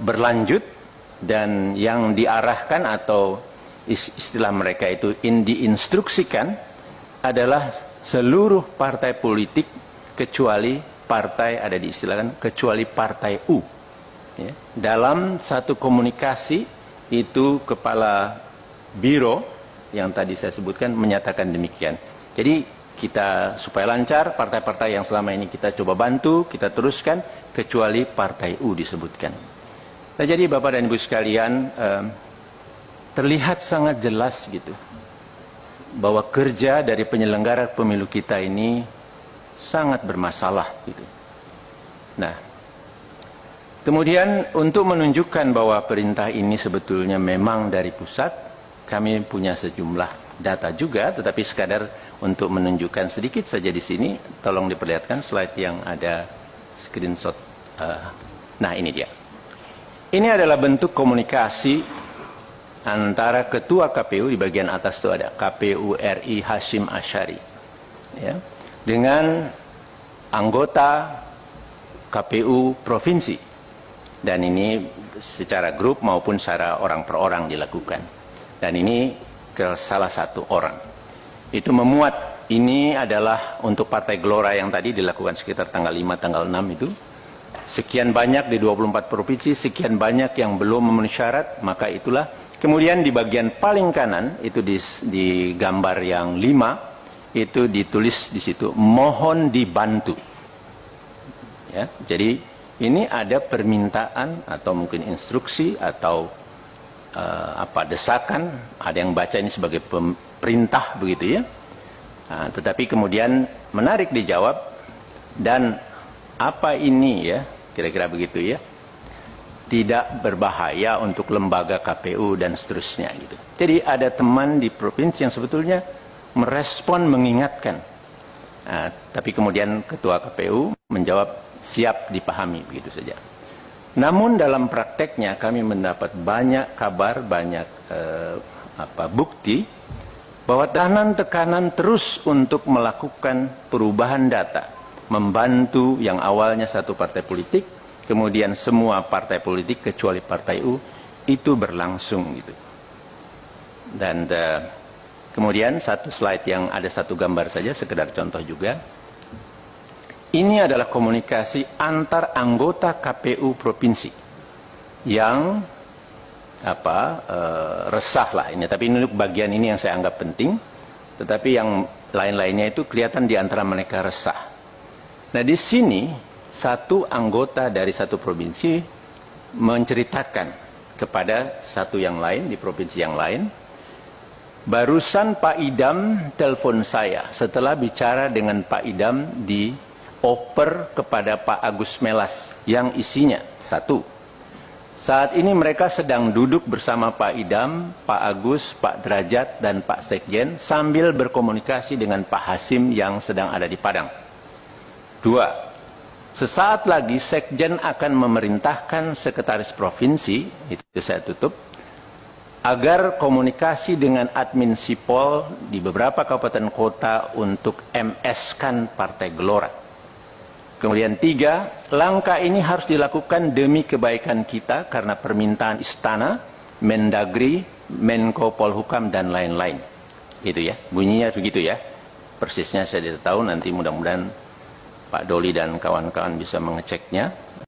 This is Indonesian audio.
berlanjut, dan yang diarahkan atau istilah mereka itu diinstruksikan adalah seluruh partai politik kecuali partai, ada diistilahkan kecuali partai U. Ya. Dalam satu komunikasi itu kepala biro yang tadi saya sebutkan menyatakan demikian. Jadi kita supaya lancar, partai-partai yang selama ini kita coba bantu, kita teruskan, kecuali partai U disebutkan. Nah, jadi Bapak dan Ibu sekalian, terlihat sangat jelas gitu bahwa kerja dari penyelenggara pemilu kita ini sangat bermasalah gitu. Nah, kemudian untuk menunjukkan bahwa perintah ini sebetulnya memang dari pusat, kami punya sejumlah data juga, tetapi sekadar untuk menunjukkan sedikit saja di sini, tolong diperlihatkan slide yang ada screenshot. Nah, ini dia. Ini adalah bentuk komunikasi antara Ketua KPU, di bagian atas itu ada KPU RI Hashim Asyari, ya, dengan anggota KPU Provinsi. Dan ini secara grup maupun secara orang per orang dilakukan. Dan ini ke salah satu orang. Itu memuat, ini adalah untuk Partai Gelora yang tadi dilakukan sekitar tanggal 5, tanggal 6 itu. Sekian banyak di 24 provinsi, sekian banyak yang belum memenuhi syarat, maka itulah. Kemudian di bagian paling kanan, itu di gambar yang 5, itu ditulis di situ, mohon dibantu. Ya, jadi ini ada permintaan atau mungkin instruksi atau desakan, ada yang baca ini sebagai perintah begitu ya. Nah, tetapi kemudian menarik dijawab, dan apa ini ya, kira-kira begitu ya, tidak berbahaya untuk lembaga KPU dan seterusnya gitu. Jadi ada teman di provinsi yang sebetulnya merespon, mengingatkan. Nah, tapi kemudian Ketua KPU menjawab siap dipahami, begitu saja. Namun dalam prakteknya kami mendapat banyak kabar, banyak bukti bahwa tekanan terus untuk melakukan perubahan data, membantu yang awalnya satu partai politik, kemudian semua partai politik kecuali partai U, itu berlangsung gitu. Dan kemudian satu slide yang ada satu gambar saja, sekedar contoh juga. Ini adalah komunikasi antar anggota KPU provinsi yang resah lah ini. Tapi ini bagian ini yang saya anggap penting. Tetapi yang lain-lainnya itu kelihatan di antara mereka resah. Nah, di sini satu anggota dari satu provinsi menceritakan kepada satu yang lain di provinsi yang lain, barusan Pak Idam telepon saya setelah bicara dengan Pak Idam di oper kepada Pak Agus Melas yang isinya satu, saat ini mereka sedang duduk bersama Pak Idam, Pak Agus, Pak Derajat, dan Pak Sekjen sambil berkomunikasi dengan Pak Hasim yang sedang ada di Padang. Dua, sesaat lagi Sekjen akan memerintahkan Sekretaris Provinsi, itu saya tutup, agar komunikasi dengan admin Sipol di beberapa kabupaten kota untuk MS-kan Partai Gelora. Kemudian tiga, langkah ini harus dilakukan demi kebaikan kita karena permintaan Istana, Mendagri, Menko Polhukam, dan lain-lain. Itu ya, bunyinya begitu ya. Persisnya saya tidak tahu, nanti mudah-mudahan Pak Doli dan kawan-kawan bisa mengeceknya.